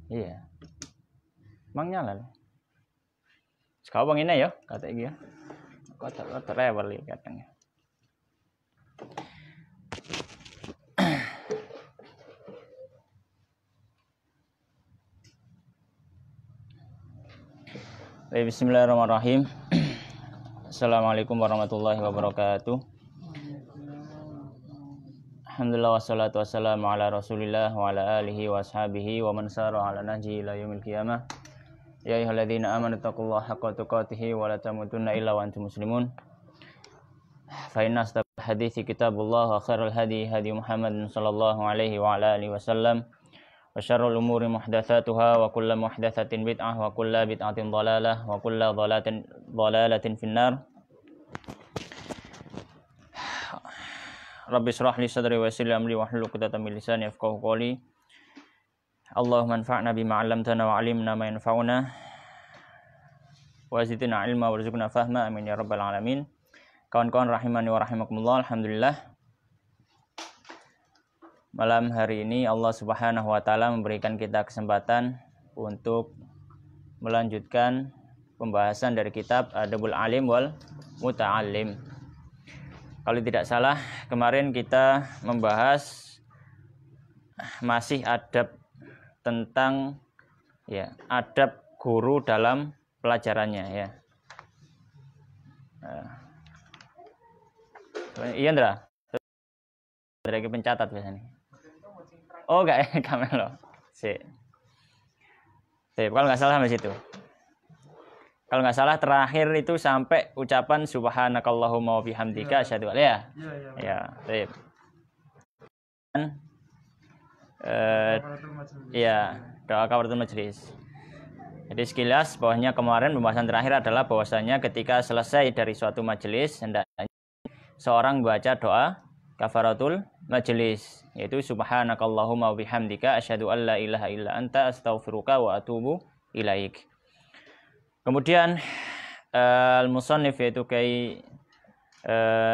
Iya. Mang nyala. Sekarang ini ya, kata iki ya. Kok terewel iki katanya. Bismillahirrahmanirrahim. Assalamualaikum warahmatullahi wabarakatuh. Alhamdulillah wassalatu wassalamu ala Rasulillah wa ala alihi wa ashabihi wa man sara ala nahji ila yaumil qiyamah. Ya ayyuhalladzina amanu taqullaha haqqa tuqatih wa la tamutunna illa wa antum muslimun. Fa inna asdaqal hadithi kitabullah wa khairul hadi hadi Muhammadin sallallahu alaihi wa ala alihi wasallam. Wa syarrul umuri muhdatsatuha wa kullu muhdatsatin bid'ah wa kullu bid'atin dhalalah wa kullu dhalalatin finnar. Rabbi shrah li sadri wa yassir li amri wahlul 'uqdatam min lisani yafqahu qawli. Allahumma anfa'na bima 'allamtana wa 'allimna ma yanfa'una wa zidna 'ilma warzuqna fahma amin ya rabbal alamin. Kawan-kawan rahimani wa rahimakumullah, alhamdulillah. Malam hari ini Allah Subhanahu wa taala memberikan kita kesempatan untuk melanjutkan pembahasan dari kitab Adabul Alim wal Muta'allim. Kalau tidak salah, kemarin kita membahas masih adab tentang ya, adab guru dalam pelajarannya ya. Iya Ndra. Dari pencatat biasanya. Oh enggak ya, Kamelo. Sip. Kalau nggak salah sampai situ. Kalau nggak salah terakhir itu sampai ucapan subhanakallahumma wa bihamdika asyhadu an la ya. Sip. Ya, doa kafaratul majelis. Jadi sekilas bahwasanya kemarin pembahasan terakhir adalah bahwasanya ketika selesai dari suatu majelis hendaknya seorang membaca doa kafaratul majelis, yaitu subhanakallahumma wa bihamdika asyhadu an la ilaha illa anta astaghfiruka wa atubu ilaik. Kemudian al-musannif yaitu Kiai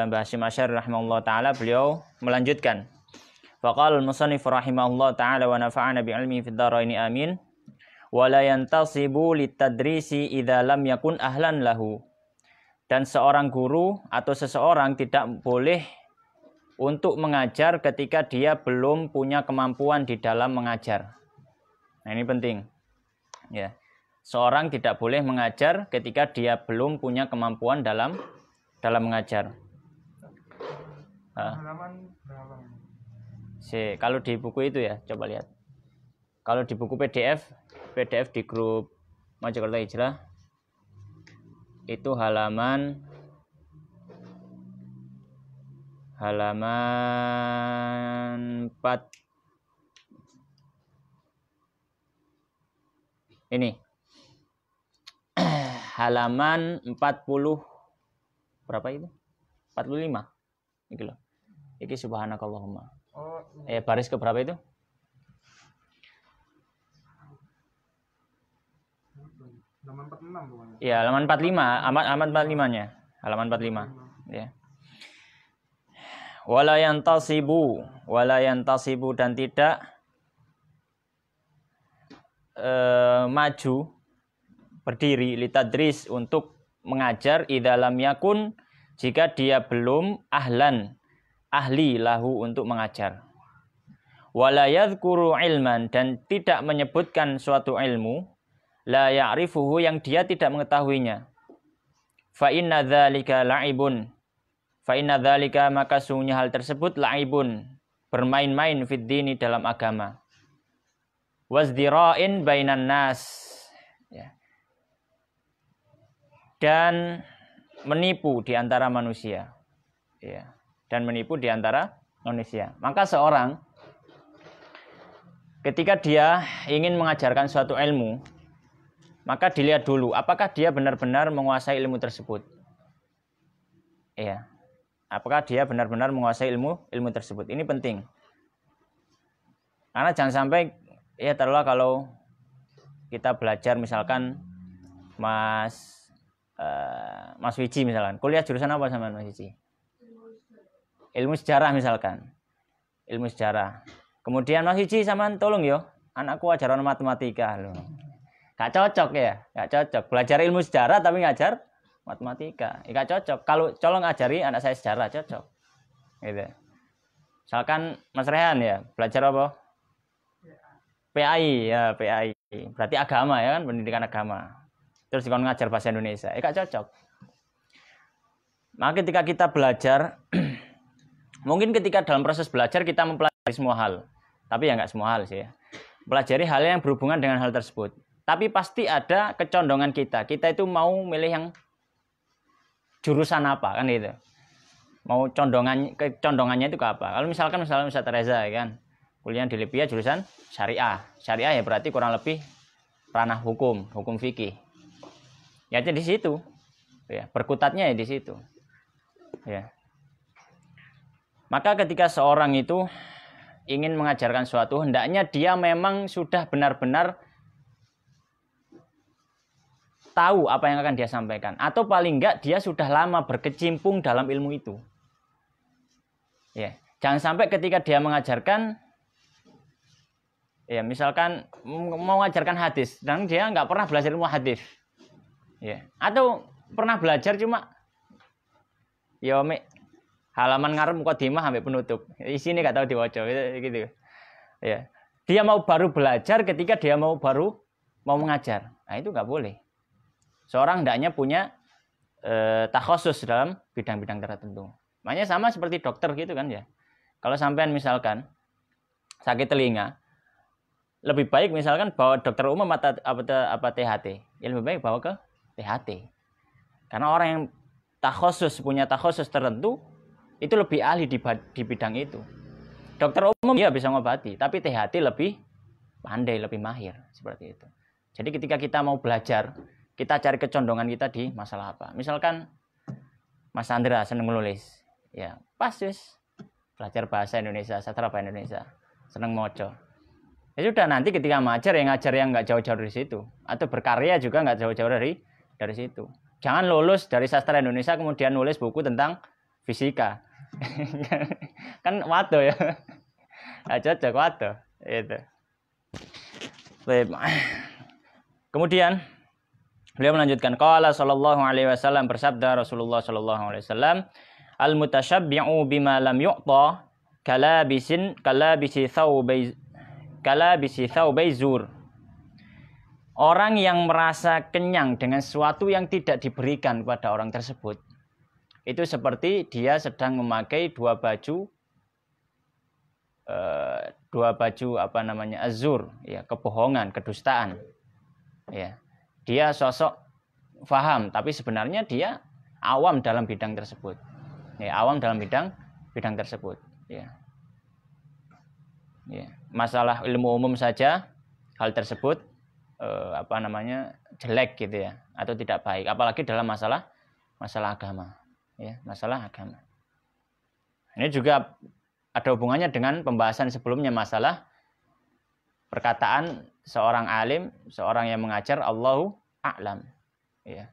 Mbah Hasyim Asy'ari rahimahullah taala, beliau melanjutkan. Faqala al-musannif rahimahullah taala wa nafa'ana bi ilmihi fid dharaini amin. Wa la yantasibu litadrisi idza lam yakun ahlan lahu. Dan seorang guru atau seseorang tidak boleh untuk mengajar ketika dia belum punya kemampuan di dalam mengajar. Nah, ini penting. Ya. Seorang tidak boleh mengajar ketika dia belum punya kemampuan dalam mengajar. Halaman berapa? Kalau di buku itu ya, coba lihat. Kalau di buku PDF di grup Mojokerto Hijrah itu halaman 4 ini halaman 40 berapa itu? 45 iki loh. Iki subhanakallahumma. Baris ke berapa itu? Halaman 46 bukan? Iya, halaman 45, amat 45-nya. Halaman 45. Ya. Wala yantasibu dan tidak maju berdiri litadris untuk mengajar idza lam yakun jika dia belum ahli lahu untuk mengajar. Wala yadhkuru ilman dan tidak menyebutkan suatu ilmu la ya'rifuhu yang dia tidak mengetahuinya. Fa inna dzalika la'ibun. Fa inna dzalika maka sungguhnya hal tersebut la'ibun, bermain-main fid dini dalam agama. Wazdira'in bainan nas. Ya. Dan menipu di antara manusia. Ya. Dan menipu di antara manusia. Maka seorang ketika dia ingin mengajarkan suatu ilmu, maka dilihat dulu apakah dia benar-benar menguasai ilmu tersebut. Iya. Apakah dia benar-benar menguasai ilmu tersebut. Ini penting. Karena jangan sampai ya taruhlah kalau kita belajar misalkan Mas Wiji misalkan, kuliah jurusan apa sama Mas Wiji? Ilmu sejarah misalkan. Ilmu sejarah. Kemudian Mas Wiji sama tolong yo, anakku ajaran matematika loh. Gak cocok ya, gak cocok. Belajar ilmu sejarah tapi ngajar matematika, gak cocok. Kalau colong ngajari anak saya sejarah cocok. Gitu. Misalkan Mas Rehan ya, belajar apa? PAI ya, PAI. Berarti agama ya kan, pendidikan agama. Terus dikon ngajar bahasa Indonesia, gak cocok. Maka ketika kita belajar, mungkin ketika dalam proses belajar kita mempelajari semua hal. Tapi ya nggak semua hal sih ya. Pelajari hal yang berhubungan dengan hal tersebut. Tapi pasti ada kecondongan kita. Kita itu mau milih yang jurusan apa kan gitu. Mau kecondongannya itu ke apa? Kalau misalkan Ustaz Reza ya kan, kuliah di Libya jurusan syariah. Syariah ya berarti kurang lebih ranah hukum fikih. Ya di situ. Ya, berkutatnya ya di situ. Ya. Maka ketika seorang itu ingin mengajarkan suatu, hendaknya dia memang sudah benar-benar tahu apa yang akan dia sampaikan. Atau paling enggak dia sudah lama berkecimpung dalam ilmu itu. Ya, jangan sampai ketika dia mengajarkan, ya misalkan mau mengajarkan hadis, dan dia nggak pernah belajar ilmu hadis. Ya. Atau pernah belajar cuma ya halaman ngarep mukadimah sampai penutup. Isinya nggak tahu diwaca gitu. Ya. Dia mau baru belajar ketika dia mau mengajar. Nah, itu nggak boleh. Seorang hendaknya punya takhusus dalam bidang-bidang tertentu. Makanya sama seperti dokter gitu kan ya. Kalau sampean misalkan sakit telinga, lebih baik misalkan bawa dokter umum apa THT. Ya lebih baik bawa ke THT. Karena orang yang punya takhusus tertentu itu lebih ahli di bidang itu. Dokter umum dia bisa ngobati, tapi THT lebih pandai, lebih mahir seperti itu. Jadi ketika kita mau belajar, kita cari kecondongan kita di masalah apa. Misalkan Mas Andra seneng menulis, ya pas belajar bahasa Indonesia, sastra bahasa Indonesia, seneng moco. Ya sudah, nanti ketika ngajar yang nggak jauh-jauh dari situ, atau berkarya juga nggak jauh-jauh dari situ. Jangan lulus dari sastra Indonesia kemudian nulis buku tentang fisika. Kan waduh ya. Nggak cocok, waduh. Itu. Kemudian beliau melanjutkan, qala sallallahu alaihi wasallam, bersabda Rasulullah sallallahu alaihi wasallam, al-mutasyabbi'u bima lam yu'ta kalabisi thawbai zur. Orang yang merasa kenyang dengan sesuatu yang tidak diberikan kepada orang tersebut, itu seperti dia sedang memakai dua baju azur, ya, kebohongan, kedustaan. Ya. Dia sosok faham, tapi sebenarnya dia awam dalam bidang tersebut. Ya, awam dalam bidang tersebut. Ya. Ya. Masalah ilmu umum saja hal tersebut jelek gitu ya, atau tidak baik, apalagi dalam masalah agama. Ya, masalah agama. Ini juga ada hubungannya dengan pembahasan sebelumnya, masalah perkataan seorang alim, seorang yang mengajar, Allahu a'lam. Ya.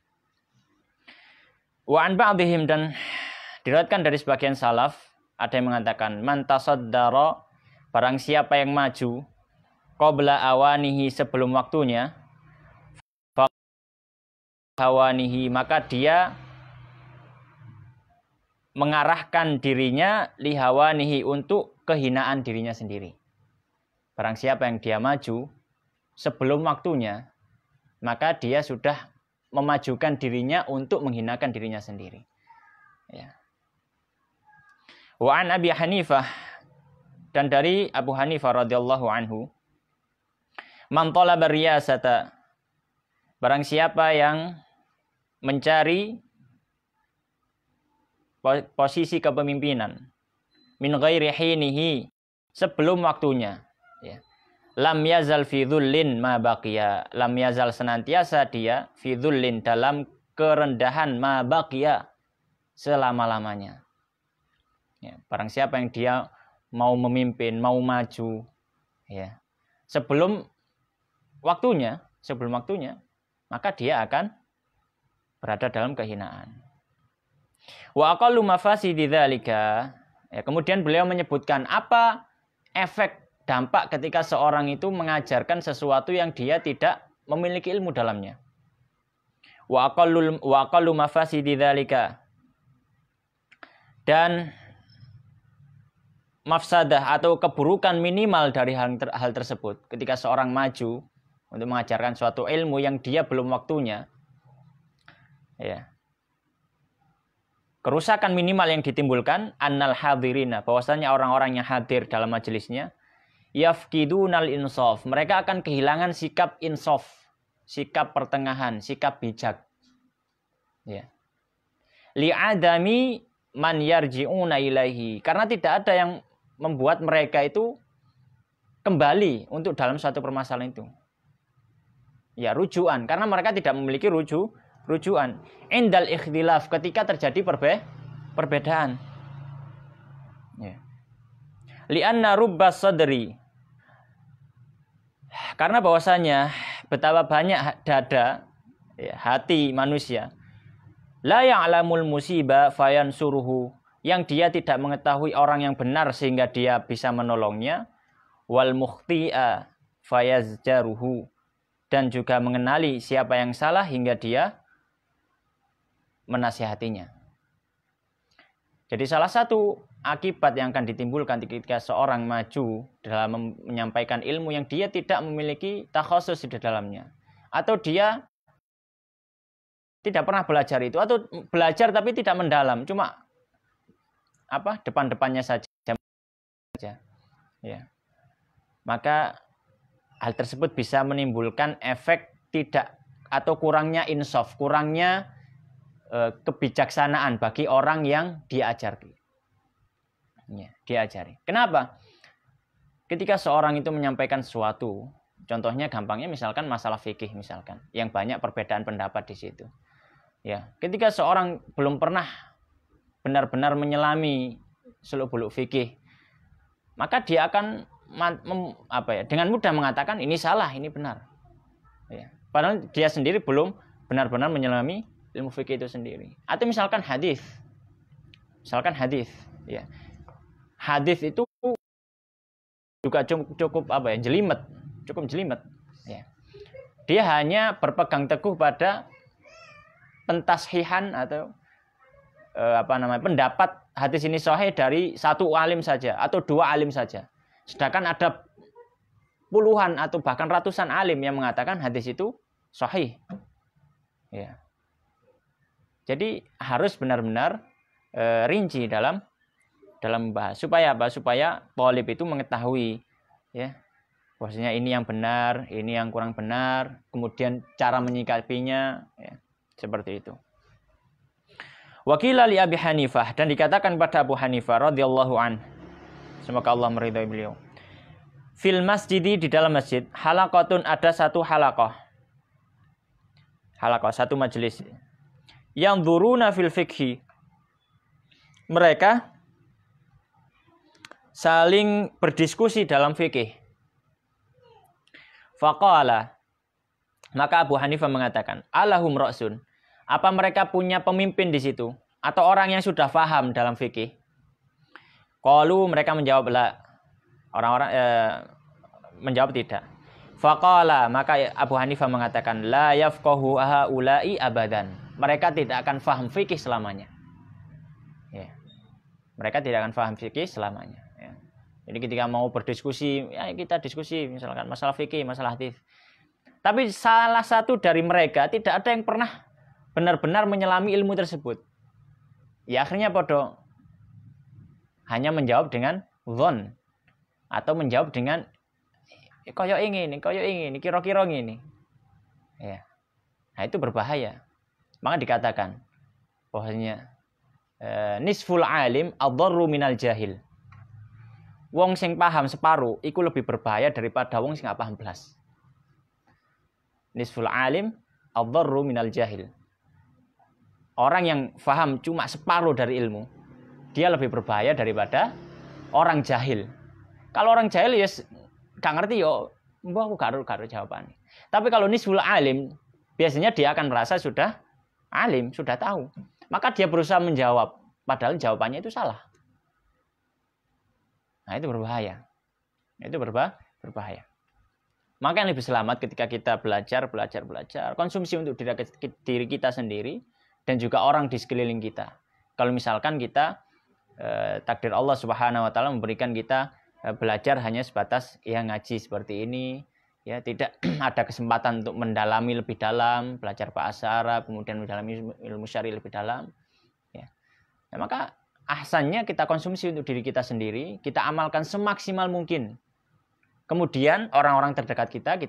Wa an ba'dihim, dan diriwayatkan dari sebagian salaf, ada yang mengatakan, man tasaddara, barang siapa yang maju qabla awanihi, sebelum waktunya, hawanihi, maka dia mengarahkan dirinya lihawanihi, untuk kehinaan dirinya sendiri. Barang siapa yang dia maju sebelum waktunya, maka dia sudah memajukan dirinya untuk menghinakan dirinya sendiri. Ya. Wa an Abi Hanifah, dan dari Abu Hanifah radhiyallahu anhu, man talaba riyasata, barang siapa yang mencari posisi kepemimpinan, min ghairi hinihi, sebelum waktunya, ya. Lam yazal fi dhullin ma baqiya, lam yazal, senantiasa dia, fi dhullin, dalam kerendahan, ma baqiya, selama-lamanya. Ya, barang siapa yang dia mau memimpin, mau maju, ya, sebelum waktunya, maka dia akan berada dalam kehinaan. Wa aqallu mafasidi dzalika, ya, kemudian beliau menyebutkan apa efek dampak ketika seorang itu mengajarkan sesuatu yang dia tidak memiliki ilmu dalamnya. Wa aqallu mafasidi dzalika. Dan mafsadah atau keburukan minimal dari hal tersebut ketika seorang maju untuk mengajarkan suatu ilmu yang dia belum waktunya, ya. Kerusakan minimal yang ditimbulkan annal hadirina, bahwasanya orang-orang yang hadir dalam majelisnya yafkidunal insaf, mereka akan kehilangan sikap insaf, sikap pertengahan, sikap bijak. Ya. Li'adami man yarji'una ilaihi, karena tidak ada yang membuat mereka itu kembali untuk dalam suatu permasalahan itu. Ya, rujukan, karena mereka tidak memiliki rujukan. Indal ikhtilaf, ketika terjadi perbedaan. Ya. Li'anna rubbas sadri, karena bahwasanya betapa banyak dada, ya, hati manusia, la ya'lamul musibah fayansuruhu, yang dia tidak mengetahui orang yang benar sehingga dia bisa menolongnya, wal mukhti'a fayazjaruhu, dan juga mengenali siapa yang salah hingga dia menasihatinya. Jadi salah satu akibat yang akan ditimbulkan ketika seorang maju dalam menyampaikan ilmu yang dia tidak memiliki takhasus di dalamnya, atau dia tidak pernah belajar itu, atau belajar tapi tidak mendalam, cuma depan-depannya saja. Ya. Maka hal tersebut bisa menimbulkan efek tidak atau kurangnya insaf, kurangnya kebijaksanaan bagi orang yang diajari. Ya, diajari. Kenapa? Ketika seorang itu menyampaikan sesuatu, contohnya gampangnya misalkan masalah fikih misalkan, yang banyak perbedaan pendapat di situ. Ya, ketika seorang belum pernah benar-benar menyelami seluk-beluk fikih, maka dia akan dengan mudah mengatakan ini salah, ini benar. Ya. Padahal dia sendiri belum benar-benar menyelami ilmu fikih itu sendiri. Atau misalkan hadis. Ya. Hadis itu juga cukup jelimet, ya. Dia hanya berpegang teguh pada pentashihan atau pendapat hadis ini sahih dari satu alim saja atau dua alim saja. Sedangkan ada puluhan atau bahkan ratusan alim yang mengatakan hadis itu sahih. Ya. Jadi harus benar-benar rinci dalam membahas, supaya supaya thalib itu mengetahui, ya, bahwasanya ini yang benar, ini yang kurang benar, kemudian cara menyikapinya, ya, seperti itu. Wakila li Abi Hanifah, dan dikatakan pada Abu Hanifah radhiyallahu an, semoga Allah meridhai beliau, fil masjidi, di dalam masjid, halaqatun, ada satu halaqah, satu majelis, yang dzuruna fil fikhi, mereka saling berdiskusi dalam fikih. Faqala, maka Abu Hanifah mengatakan, alahum ra'sun, apa mereka punya pemimpin di situ atau orang yang sudah faham dalam fikih? Qalu, mereka menjawab la. Orang-orang menjawab tidak. Faqala, maka Abu Hanifah mengatakan, la yafqahu haula'i abadan, mereka tidak akan faham fikih selamanya. Ya. Mereka tidak akan faham fikih selamanya. Ya. Jadi ketika mau berdiskusi, ya kita diskusi misalkan masalah fikih, masalah hadis. Tapi salah satu dari mereka tidak ada yang pernah benar-benar menyelami ilmu tersebut. Ya akhirnya bodoh. Hanya menjawab dengan dhon, atau menjawab dengan koyo ingin, kira-kira ini. Ya. Nah, itu berbahaya. Maka dikatakan bahwasanya nisful alim adharru minal jahil. Wong sing paham separuh iku lebih berbahaya daripada wong sing gak paham belas. Nisful alim adharru minal jahil. Orang yang paham cuma separuh dari ilmu, dia lebih berbahaya daripada orang jahil. Kalau orang jahil ya gak ngerti yo, mbah aku gak jawaban. Tapi kalau nisful alim, biasanya dia akan merasa sudah alim, sudah tahu. Maka dia berusaha menjawab, padahal jawabannya itu salah. Nah, itu berbahaya. Itu berbahaya. Maka yang lebih selamat ketika kita belajar, konsumsi untuk diri kita sendiri dan juga orang di sekeliling kita. Kalau misalkan kita takdir Allah Subhanahu wa taala memberikan kita belajar hanya sebatas ya ngaji seperti ini, ya tidak ada kesempatan untuk mendalami lebih dalam, belajar bahasa Arab, kemudian mendalami ilmu syar'i lebih dalam, ya. Nah, maka ahsannya kita konsumsi untuk diri kita sendiri, kita amalkan semaksimal mungkin. Kemudian orang-orang terdekat kita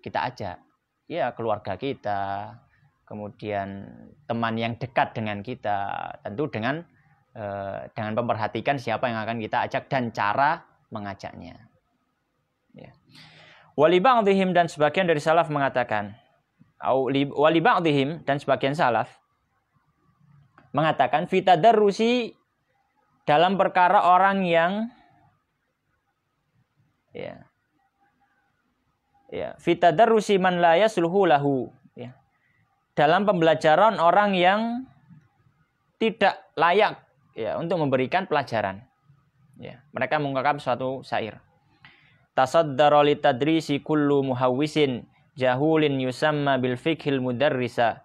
ajak, ya keluarga kita, kemudian teman yang dekat dengan kita, tentu dengan memperhatikan siapa yang akan kita ajak dan cara mengajaknya. Ya. Wali ba'dihim, dan sebagian dari salaf mengatakan, wali ba'dihim, dan sebagian salaf mengatakan fitadarrusi, dalam perkara orang yang fitadarrusi man la yasluhu lahu, ya. Dalam pembelajaran orang yang tidak layak, ya, untuk memberikan pelajaran. Ya, mereka mengungkapkan suatu syair. Tasaddara li tadrisi kullu muhawwisin jahulin yusamma bil fiqhil mudarrisa.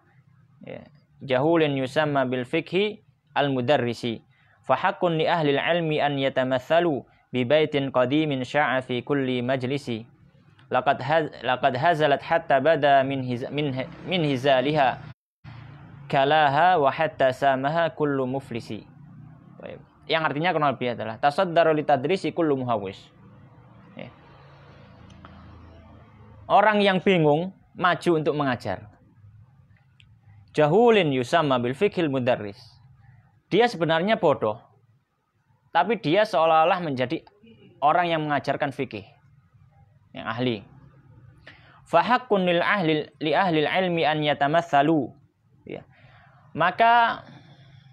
Ya, jahulin yusamma bil fiqhi al mudarrisi. Fa haqqun li ahli al-ilmi an yatamathalu bi baitin qadimin sya'a fi kulli majlisi. Laqad hazalat hatta bada min hizaliha kalaha wa hatta samaha kullu muflisi. Yang artinya kurang lebih adalah tasaddaru li tadrisi kullu muhawwis. Ya. Orang yang bingung maju untuk mengajar. Jahulin yusamma bil fiqhil mudarris. Dia sebenarnya bodoh, tapi dia seolah-olah menjadi orang yang mengajarkan fikih, yang ahli. Fahaqqun li ahli ilmi an yatamatsalu. Ya. Maka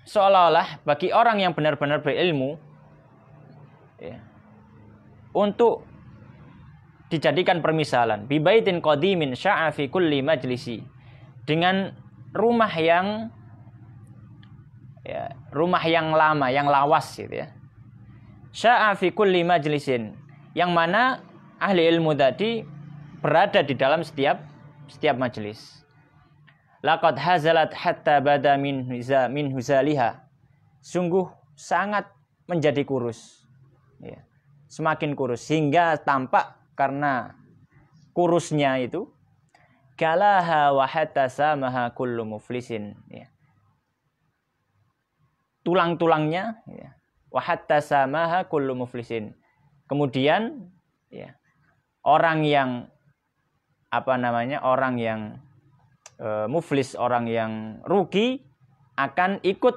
seolah-olah bagi orang yang benar-benar berilmu, ya, untuk dijadikan permisalan. Bibaitin qadimin sya'a fi kulli majlisi. Dengan rumah yang, ya, rumah yang lama, yang lawas gitu ya. Sya'a fi kulli majlisin, yang mana ahli ilmu tadi berada di dalam setiap majelis. Laqad hazalat hatta bada min huzaliha. Sungguh sangat menjadi kurus. Ya. Semakin kurus hingga tampak karena kurusnya itu kalaha wa hatta samaha kullu muflisin, ya. Tulang-tulangnya, ya. Wa hatta samaha kullu muflisin. Kemudian, ya, orang yang orang yang muflis, orang yang rugi akan ikut,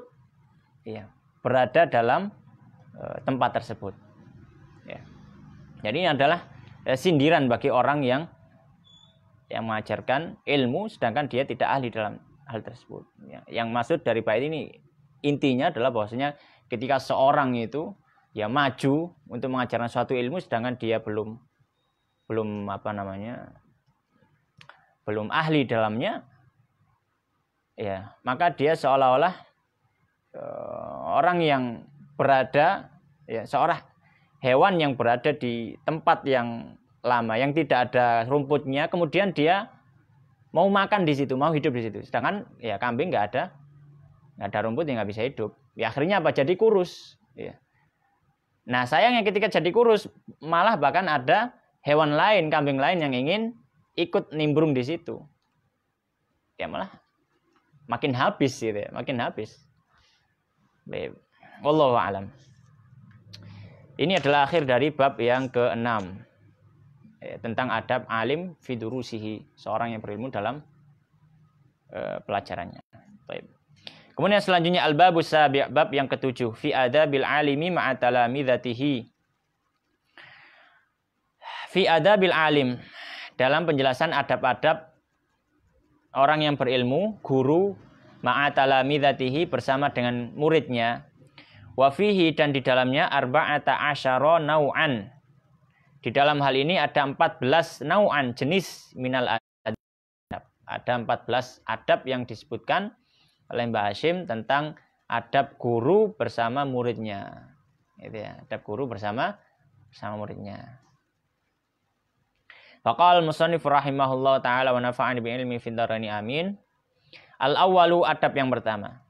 ya, berada dalam tempat tersebut. Ya. Jadi ini adalah sindiran bagi orang yang mengajarkan ilmu sedangkan dia tidak ahli dalam hal tersebut. Ya. Yang maksud dari bait ini intinya adalah bahwasanya ketika seorang itu ya maju untuk mengajarkan suatu ilmu sedangkan dia belum ahli dalamnya, ya, maka dia seolah-olah orang yang berada, ya, seorang hewan yang berada di tempat yang lama, yang tidak ada rumputnya, kemudian dia mau makan di situ, mau hidup di situ. Sedangkan ya kambing nggak ada rumput, yang nggak bisa hidup. Ya akhirnya apa? Jadi kurus. Ya. Nah sayangnya ketika jadi kurus, malah bahkan ada hewan lain, kambing lain yang ingin ikut nimbrung di situ. Ya malah makin habis gitu ya, makin habis. Wallahu a'lam. Ini adalah akhir dari bab yang ke-6, tentang adab alim fi durusihi, seorang yang berilmu dalam pelajarannya. Baik. Kemudian selanjutnya al-babus sabi', bab yang ke-7, fi adabil alimi ma'a talamidatihi. Fi adabil alim, dalam penjelasan adab-adab orang yang berilmu, guru, ma'a talamidatihi, bersama dengan muridnya. Wa fihi, dan di dalamnya arba'ata asyara nau'an. Di dalam hal ini ada 14 nau'an, jenis minal adab. Ada 14 adab yang disebutkan oleh Mbah Hashim tentang adab guru bersama muridnya. Itu ya, adab guru bersama muridnya. Faqal musannif rahimahullah ta'ala wa nafa'ani bi ilmi fid dharani amin. Al-awwalu, adab yang pertama.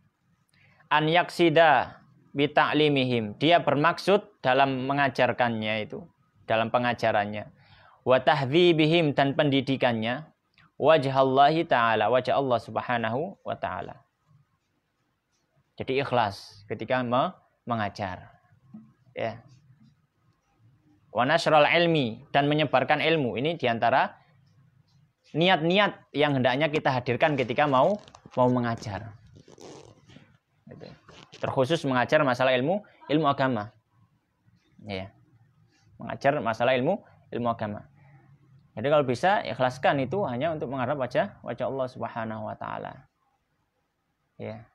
An yaksida bi ta'limihim. Dia bermaksud dalam mengajarkannya itu, dalam pengajarannya. Wa tahdzibihim, dan pendidikannya. Wajhallahi ta'ala, wajah Allah subhanahu wa ta'ala. Jadi ikhlas ketika mengajar. Ya. Wa nasral ilmi, dan menyebarkan ilmu. Ini diantara niat-niat yang hendaknya kita hadirkan ketika mau mengajar. Terkhusus mengajar masalah ilmu agama. Ya. Mengajar masalah ilmu agama. Jadi kalau bisa ikhlaskan itu hanya untuk mengharap wajah Allah Subhanahu wa taala. Ya.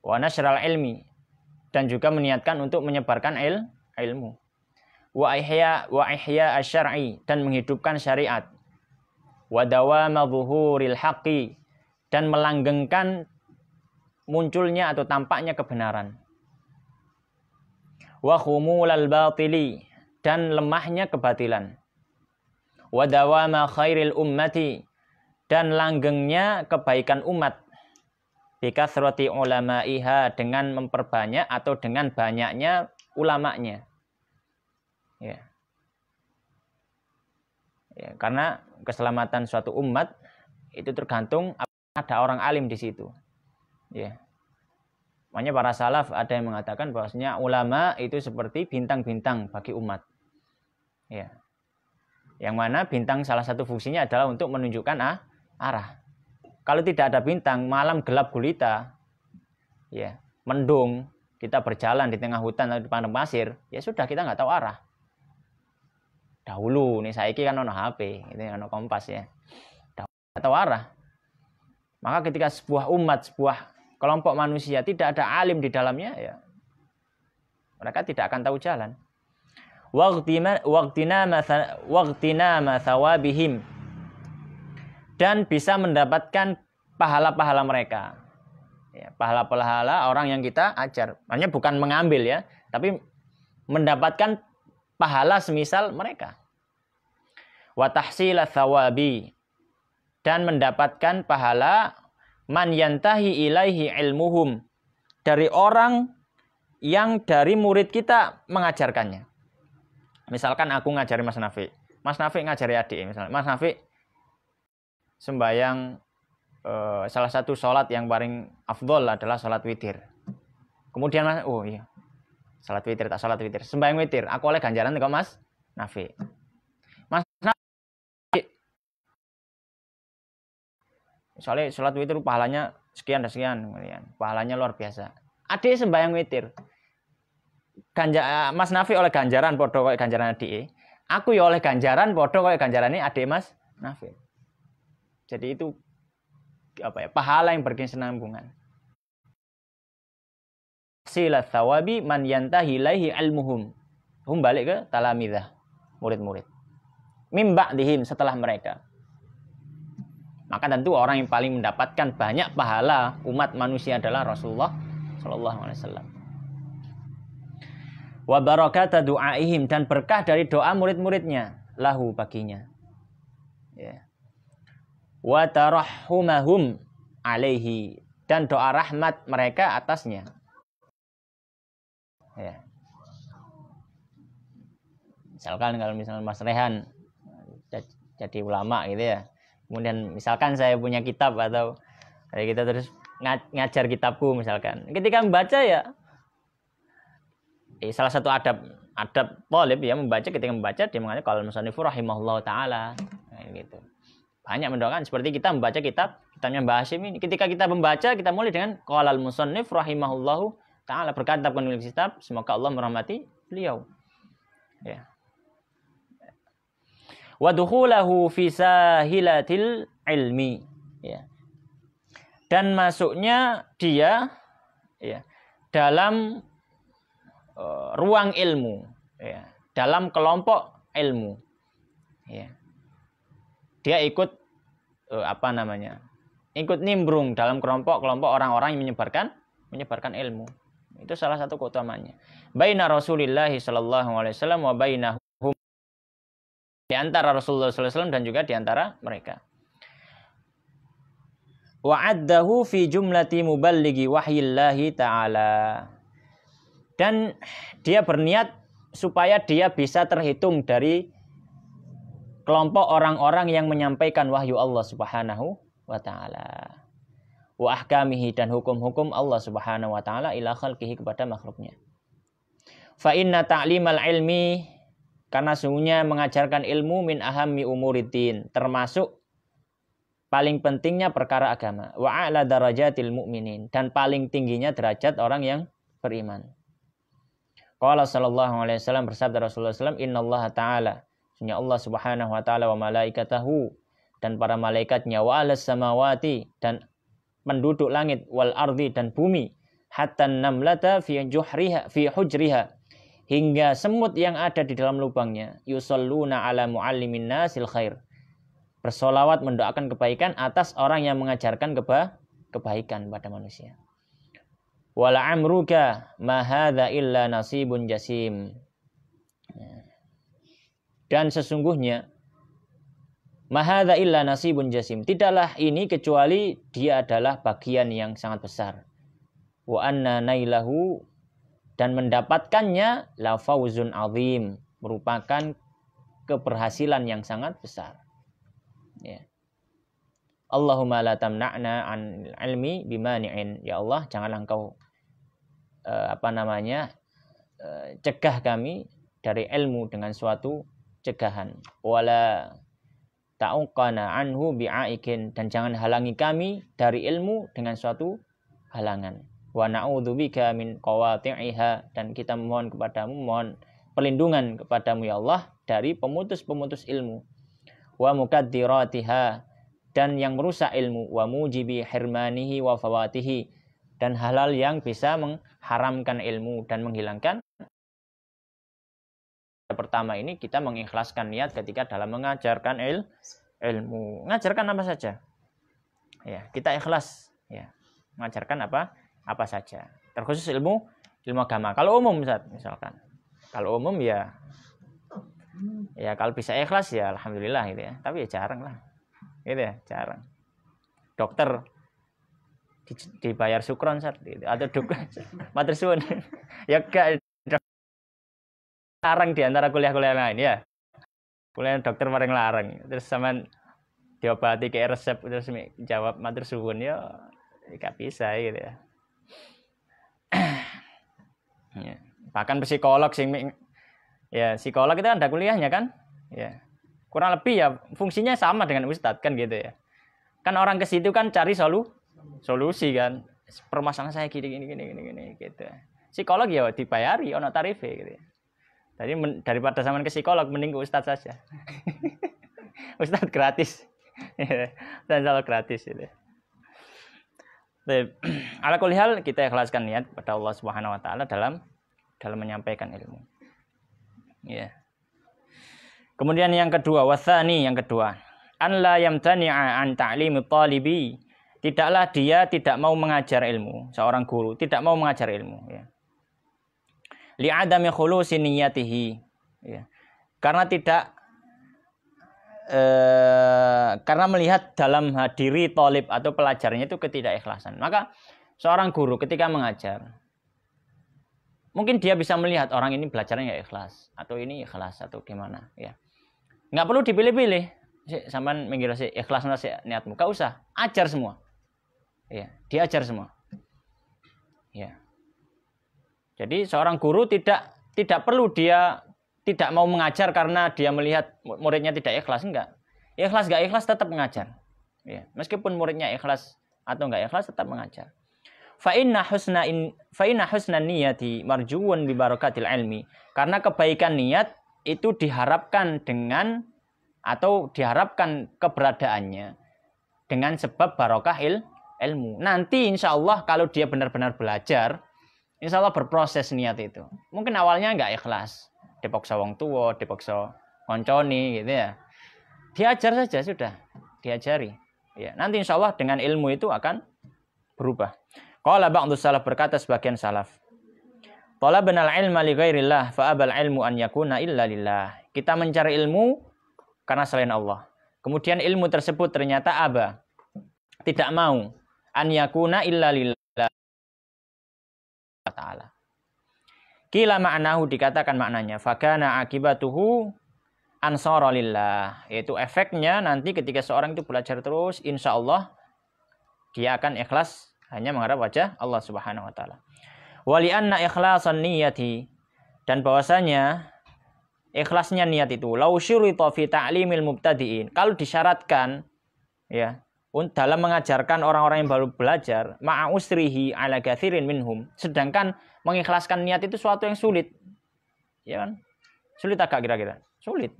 Wa nasral ilmi, dan juga meniatkan untuk menyebarkan ilmu. Wa ihya asy-syar'i, dan menghidupkan syariat. Wa dawama zuhuril haqqi, dan melanggengkan munculnya atau tampaknya kebenaran. Wa khumulal batili, dan lemahnya kebatilan. Wa dawama khairil ummati, dan langgengnya kebaikan umat. Bikathrati ulama'iha, dengan memperbanyak atau dengan banyaknya ulamanya. Ya. Ya, karena keselamatan suatu umat itu tergantung ada orang alim di situ. Ya. Makanya para salaf ada yang mengatakan bahwasanya ulama itu seperti bintang-bintang bagi umat. Ya. Yang mana bintang salah satu fungsinya adalah untuk menunjukkan arah. Kalau tidak ada bintang, malam gelap gulita, ya, mendung, kita berjalan di tengah hutan atau di padang pasir, ya sudah, kita nggak tahu arah. Dahulu nih, saiki kan ono HP, itu ono kompas ya. Nggak tahu arah. Maka ketika sebuah umat, sebuah kelompok manusia tidak ada alim di dalamnya, ya mereka tidak akan tahu jalan. Waqtina mathawabihim, dan bisa mendapatkan pahala-pahala mereka. Ya, pahala-pahala orang yang kita ajar. Makanya bukan mengambil ya, tapi mendapatkan pahala semisal mereka. Wa tahsila thawabi, dan mendapatkan pahala man yantahi ilaihi ilmuhum, dari orang yang dari murid kita mengajarkannya. Misalkan aku ngajari Mas Nafi ngajari adik, misalnya Mas Nafi sembahyang salah satu sholat yang paling afdol adalah sholat witir. Kemudian Mas, oh iya, sholat witir, sembahyang witir, aku oleh ganjaran kok Mas Nafi. Mas Nafi, soalnya sholat witir pahalanya sekian dan sekian, pahalanya luar biasa. Adik sembahyang witir, Mas Nafi oleh ganjaran podo kayak ganjaran adik. Aku ya oleh ganjaran podo kayak ganjaran ini adik Mas Nafi. Jadi itu apa ya? Pahala yang berkesinambungan. Silat thawabi man yantahi ilaihi ilmuhum. Balik ke talamidah, murid-murid. Mimba dihim, setelah mereka. Maka tentu orang yang paling mendapatkan banyak pahala umat manusia adalah Rasulullah sallallahu alaihi wasallam. Wa barakata du'aihim, dan berkah dari doa murid-muridnya lahu, baginya. Ya. Wa tarahhumahum alaihi, dan doa rahmat mereka atasnya. Ya. Misalkan kalau misalnya Mas Rehan jadi ulama gitu ya. Kemudian misalkan saya punya kitab atau kita terus ngajar kitabku misalkan. Ketika membaca ya salah satu adab thalib ya, membaca, ketika membaca dia mengatakan qala musannif rahimahullah taala, gitu. Banyak mendoakan seperti kita membaca kitabnya Mbah Hasyim ini. Ketika kita membaca, kita mulai dengan qala musannif rahimahullahu taala, berkata penulis kitab, semoga Allah merahmati beliau. Ya. Wa dukhulahu fi sahilatil ilmi, ya. Dan masuknya dia ya dalam ruang ilmu, ya, dalam kelompok ilmu, ya. Dia ikut ikut nimbrung dalam kelompok orang-orang yang menyebarkan ilmu. Itu salah satu keutamaannya. Baina Rasulillah sallallahu alaihi wasallam wa bainahum Di antara Rasulullah SAW dan juga di antara mereka. Wa'addahu fi jumlati muballigi wahyillahi ta'ala. Dan dia berniat supaya dia bisa terhitung dari kelompok orang-orang yang menyampaikan wahyu Allah Subhanahu wa ta'ala. Wa ahkamihi, dan hukum-hukum Allah Subhanahu wa ta'ala ila khalqihi, kepada makhluknya. Fa inna ta'limal ilmi, karena sungguhnya mengajarkan ilmu, min ahammi umuriddin, termasuk paling pentingnya perkara agama. Wa a'la darajatil mu'minin, dan paling tingginya derajat orang yang beriman. Qala sallallahu alaihi wasallam, bersabda Rasulullah SAW, innallaha ta'ala, sesungguhnya Allah Subhanahu wa ta'ala, wa malaikatahu, dan para malaikatnya, wa alas samawati, dan penduduk langit, wal ardi, dan bumi, hatta namlata fi hujriha, hingga semut yang ada di dalam lubangnya, yusalluna ala muallimin nasil khair, bersolawat mendoakan kebaikan atas orang yang mengajarkan kebaikan pada manusia. Wala amruka ma hadza illa nasibun jasim. Dan sesungguhnya ma hadza illa nasibun jasim, tidaklah ini kecuali dia adalah bagian yang sangat besar. Wa anna nailahu, dan mendapatkannya la fauzun azim, merupakan keberhasilan yang sangat besar. Ya. Allahumma la tamna'na an ilmi bimani'in. Ya Allah, janganlah engkau cegah kami dari ilmu dengan suatu cegahan. Wala ta'uqana anhu bi'aikin, dan jangan halangi kami dari ilmu dengan suatu halangan. Wa na'udzubika min qawati'iha, dan kita mohon kepadamu, mohon perlindungan kepadamu ya Allah dari pemutus-pemutus ilmu. Wa mukaddiratiha, dan yang merusak ilmu. Wa mujibi hirmanihi wa fawatihi, dan halal yang bisa mengharamkan ilmu dan menghilangkan. Pertama ini kita mengikhlaskan niat ketika dalam mengajarkan ilmu. Mengajarkan apa saja. Ya, kita ikhlas ya. Mengajarkan apa saja. Terkhusus ilmu agama. Kalau umum misalkan. Kalau umum ya kalau bisa ikhlas ya alhamdulillah gitu ya. Tapi ya jarang lah. Gitu ya, jarang. Dokter dibayar sukron gitu. Atau matur suwun. Ya gak larang di antara kuliah-kuliah lain ya. Kuliah dokter paling larang. Terus sama diobati ke resep terus jawab matur suwun ya gak bisa gitu ya. Ya. Bahkan psikolog psikolog itu ada kuliahnya kan? Ya. Kurang lebih ya fungsinya sama dengan ustadz kan gitu ya. Kan orang ke situ kan cari solusi kan. Permasalahan saya gini gitu. Psikolog ya dibayari ono tarife gitu. Jadi daripada zaman ke psikolog mending ke ustadz saja. Ustadz gratis. Dan selalu gratis gitu. Ala kulli hal kita ikhlaskan niat pada Allah Subhanahu wa taala dalam menyampaikan ilmu. Ya. Kemudian yang kedua, wasani, yang kedua, an la yamtani'a an ta'limi talibi. Tidaklah dia tidak mau mengajar ilmu, seorang guru tidak mau mengajar ilmu ya. Li'adami khulusi niyatihi ya. Karena melihat dalam diri talib atau pelajarnya itu ketidakikhlasan. Maka seorang guru ketika mengajar, mungkin dia bisa melihat orang ini belajarnya nggak ikhlas, atau ini ikhlas atau gimana ya. Nggak perlu dipilih-pilih. Sampean mengira sih ikhlas nasi niatmu, gak usah, ajar semua. Ya, diajar semua. Ya. Jadi seorang guru tidak perlu dia tidak mau mengajar karena dia melihat muridnya tidak ikhlas, enggak. Ikhlas enggak ikhlas tetap mengajar. Ya, meskipun muridnya ikhlas atau enggak ikhlas tetap mengajar. Fa inna husna niyati marjuun bi barakatil ilmi. Karena kebaikan niat itu diharapkan diharapkan keberadaannya dengan sebab barokah ilmu. Nanti insya Allah kalau dia benar-benar belajar, insya Allah berproses niat itu. Mungkin awalnya enggak ikhlas. Dipaksa wong tua, dipaksa konconi gitu ya. Diajar saja sudah, diajari. Ya, nanti insya Allah dengan ilmu itu akan berubah. Qala ba'du salaf, berkata sebagian salaf, talabnal ilma li ghairillah fa abal ilmu an yakuna illa lillah. Kita mencari ilmu karena selain Allah. Kemudian ilmu tersebut ternyata tidak mau an yakuna illa lillah ta'ala. Kila ma'nahu dikatakan maknanya fakana akibatuhu ansara lillah, yaitu efeknya nanti ketika seorang itu belajar terus, insya Allah dia akan ikhlas hanya mengharap wajah Allah Subhanahu wa taala. Wali anna ikhlasan niyati, dan bahwasanya ikhlasnya niat itu lau syurita fi ta'limil mubtadi'in, kalau disyaratkan ya dalam mengajarkan orang-orang yang baru belajar, ma'a usrihi ala katsirin minhum, sedangkan mengikhlaskan niat itu suatu yang sulit. Ya kan? Sulit agak kira-kira. Sulit.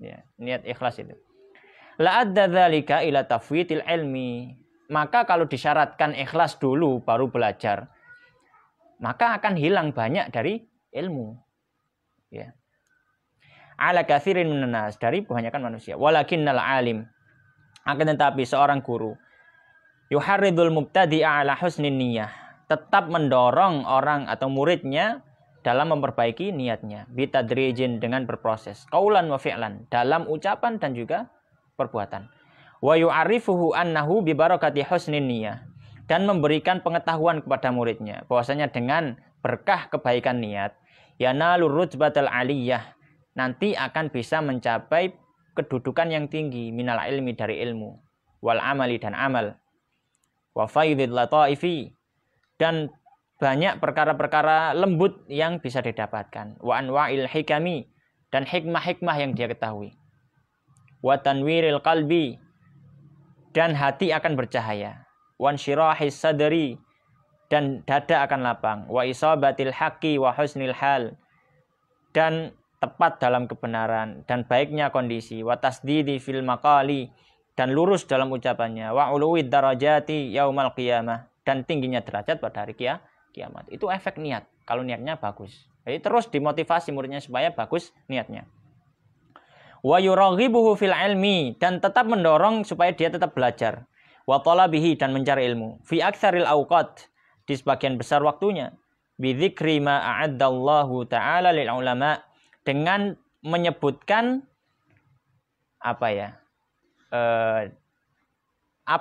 Ya, niat ikhlas itu. La adda dzalika ila tafwitil ilmi. Maka kalau disyaratkan ikhlas dulu baru belajar, maka akan hilang banyak dari ilmu. Ya. Ala katsirin minan nas, dari kebanyakan manusia. Walakinnal alim, akan tetapi seorang guru yuharridul mubtadi'a ala husnin niyyah, tetap mendorong orang atau muridnya dalam memperbaiki niatnya, bitadrijin, dengan berproses, qaulan wa fi'lan, dalam ucapan dan juga perbuatan. Wa yu'arifuhu annahu bi barakati husnin niyyah, dan memberikan pengetahuan kepada muridnya bahwasanya dengan berkah kebaikan niat, yanalur rutbatal aliyah, nanti akan bisa mencapai kedudukan yang tinggi, minal ilmi, dari ilmu, wal amali, dan amal, wa faidil lataifi, dan banyak perkara-perkara lembut yang bisa didapatkan, wa anwa'il hikami, dan hikmah-hikmah yang dia ketahui, wa tanwiril qalbi, dan hati akan bercahaya, wan syirahis sadri, dan dada akan lapang, wa isabatil haqqi wa husnil hal, dan tepat dalam kebenaran dan baiknya kondisi, wa tasdidi fil maqali, dan lurus dalam ucapannya, wa uluwid darajati yaumal qiyamah, dan tingginya derajat pada hari kiamat. Itu efek niat kalau niatnya bagus. Jadi terus dimotivasi muridnya supaya bagus niatnya. Wa yuraghibuhu fil ilmi, dan tetap mendorong supaya dia tetap belajar, wa talabihi, dan mencari ilmu, fi aktsaril awqat, di sebagian besar waktunya, bi dzikri ma a'addallahu ta'ala lil ulama, dengan menyebutkan apa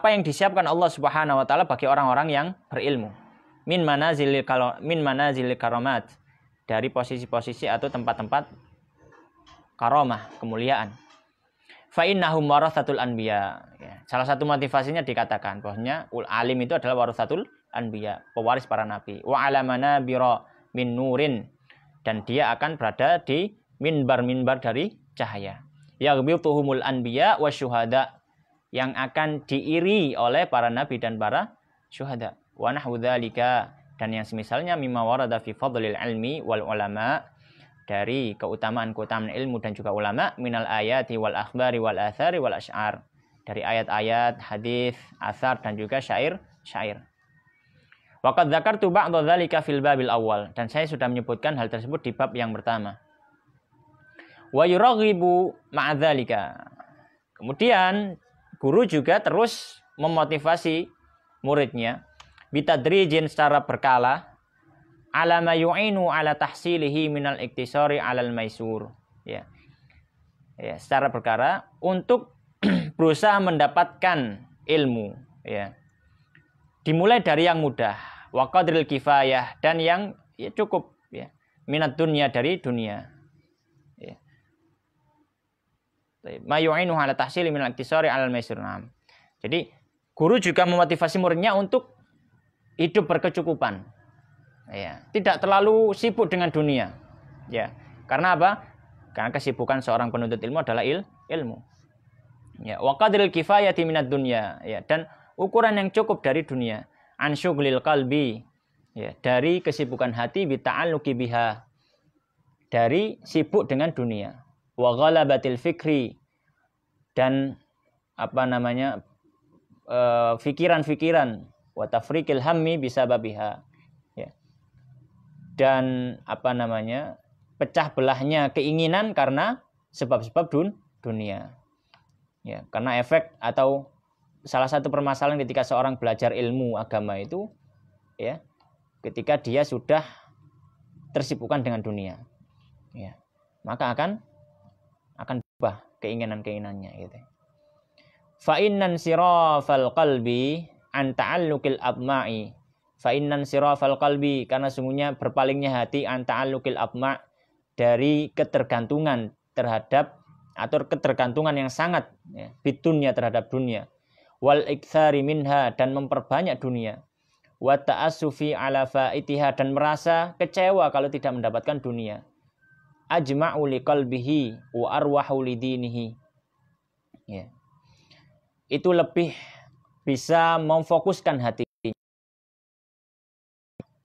yang disiapkan Allah Subhanahu wa taala bagi orang-orang yang berilmu, min manazil karamat, dari posisi-posisi atau tempat-tempat karamah, kemuliaan. Fa innahum waratsatul anbiya. Ya, salah satu motivasinya dikatakan bahwasanya alim itu adalah waratsatul anbiya, pewaris para nabi. Wa alamana bira min nurin, dan dia akan berada di minbar-minbar dari cahaya. Yaghbituhumul anbiya wasyuhada, yang akan diiri oleh para nabi dan para syuhada. Wa nahwu dzalika, dan yang semisalnya mimma warada fi fadlil ilmi wal ulama, dari keutamaan-keutamaan ilmu dan juga ulama, minal ayati wal akhbari wal athari wal asy'ar, dari ayat-ayat, hadis, asar, dan juga syair. Waqad dzakartu ba'dha dzalika fil babil awal, dan saya sudah menyebutkan hal tersebut di bab yang pertama. Wa yuraghibu ma'a dzalika, kemudian guru juga terus memotivasi muridnya bitadrijin, secara berkala, ala ma yu'inu ala tahsilihi minal iktisari alal maisur, ya, secara berkara untuk berusaha mendapatkan ilmu, ya, dimulai dari yang mudah, wa qadril kifayah, dan yang cukup, ya, minat dunia, dari dunia, ya. Ma yu'inu ala tahsili minal iktisari alal maisur. Jadi guru juga memotivasi muridnya untuk hidup berkecukupan. Ya, tidak terlalu sibuk dengan dunia. Ya, karena apa? Karena kesibukan seorang penuntut ilmu adalah ilmu. Ya, wa qadril kifayati minad dunya, ya, dan ukuran yang cukup dari dunia. An syughlil qalbi, ya, dari kesibukan hati, bi ta'alluqi biha, dari sibuk dengan dunia. Wa ghalabatil fikri, dan fikiran-fikiran, wa tafriqil hammi bisababiha, dan pecah belahnya keinginan karena sebab-sebab dunia, ya, karena efek atau salah satu permasalahan ketika seorang belajar ilmu agama itu, ya, ketika dia sudah tersibukkan dengan dunia, ya, maka akan keinginan-keinginannya gitu. Fa innan sirafal qalbi an ta'alluqil abma'i. Fa innan sirafal qalbi, karena sungguhnya berpalingnya hati an ta'alluqil abma' dari ketergantungan terhadap atau ketergantungan yang sangat ya, bidunya terhadap dunia. Wal iktsari minha, dan memperbanyak dunia. Wa ta'assufi ala fa'itiha, dan merasa kecewa kalau tidak mendapatkan dunia. Ajma'u liqalbihi wa arwahu lidinihi. Ya. Itu lebih bisa memfokuskan hati,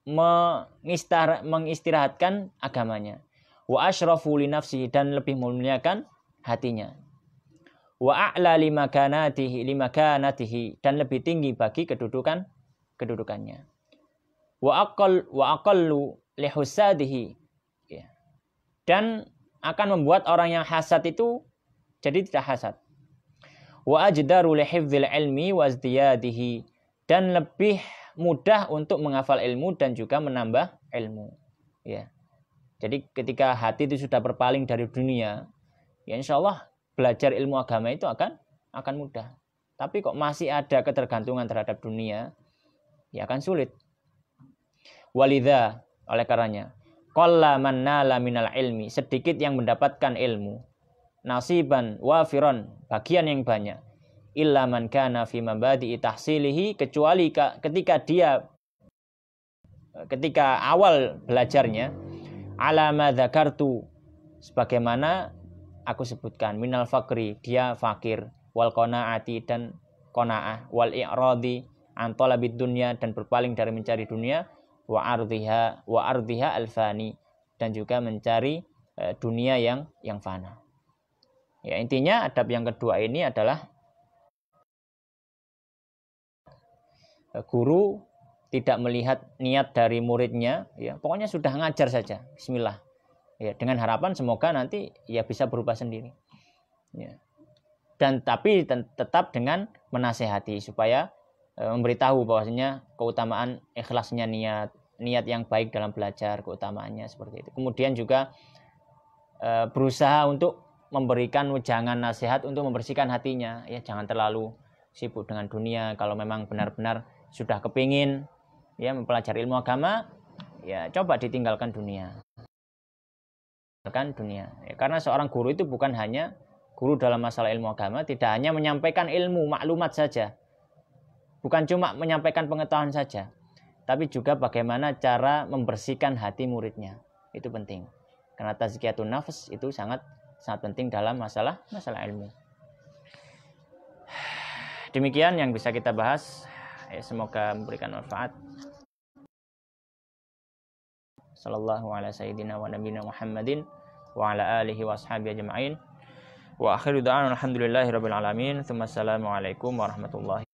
mengistirahatkan agamanya. Wa asyrafu li nafsihi, dan lebih memuliakan hatinya. Wa a'la limakanatihi, dan lebih tinggi bagi kedudukannya. Wa aqallu lihusadihi, dan akan membuat orang yang hasad itu jadi tidak hasad. Wa ajdaru lihifdzil ilmi wa izdiyadihi, dan lebih mudah untuk menghafal ilmu dan juga menambah ilmu. Ya. Jadi ketika hati itu sudah berpaling dari dunia, ya insyaallah belajar ilmu agama itu akan mudah. Tapi kok masih ada ketergantungan terhadap dunia, ya akan sulit. Walidha, oleh karenanya, qalla man nala minal ilmi, sedikit yang mendapatkan ilmu, nasiban wafiron, bagian yang banyak, illa man kana fi mabadi'i tahsilihi, kecuali ketika awal belajarnya, ala ma dzakartu, sebagaimana aku sebutkan, minal fakri, dia fakir, wal qanaati, dan qanaah, wal i'radi an talabid dunya, dan berpaling dari mencari dunia, wa ardhiha alfani, dan juga mencari dunia yang fana. Ya, intinya adab yang kedua ini adalah guru tidak melihat niat dari muridnya, ya pokoknya sudah ngajar saja, bismillah, ya dengan harapan semoga nanti ya bisa berubah sendiri, ya. Dan tapi tetap dengan menasehati supaya memberitahu bahwasanya keutamaan ikhlasnya niat yang baik dalam belajar, keutamaannya seperti itu. Kemudian juga berusaha untuk memberikan wejangan nasihat untuk membersihkan hatinya, ya jangan terlalu sibuk dengan dunia. Kalau memang benar-benar sudah kepingin ya mempelajari ilmu agama, ya coba ditinggalkan dunia. Ya, karena seorang guru itu bukan hanya guru dalam masalah ilmu agama, tidak hanya menyampaikan ilmu, maklumat saja. Bukan cuma menyampaikan pengetahuan saja, tapi juga bagaimana cara membersihkan hati muridnya. Itu penting. Karena tazkiyatun nafs itu sangat penting dalam masalah ilmu. Demikian yang bisa kita bahas. Semoga memberikan manfaat. Sallallahu ala sayyidina wa nabiyina Muhammadin wa ala alihi wa ashabihi ajma'in. Wa akhiru da'ana alhamdulillahi rabbil alamin. Assalamualaikum warahmatullahi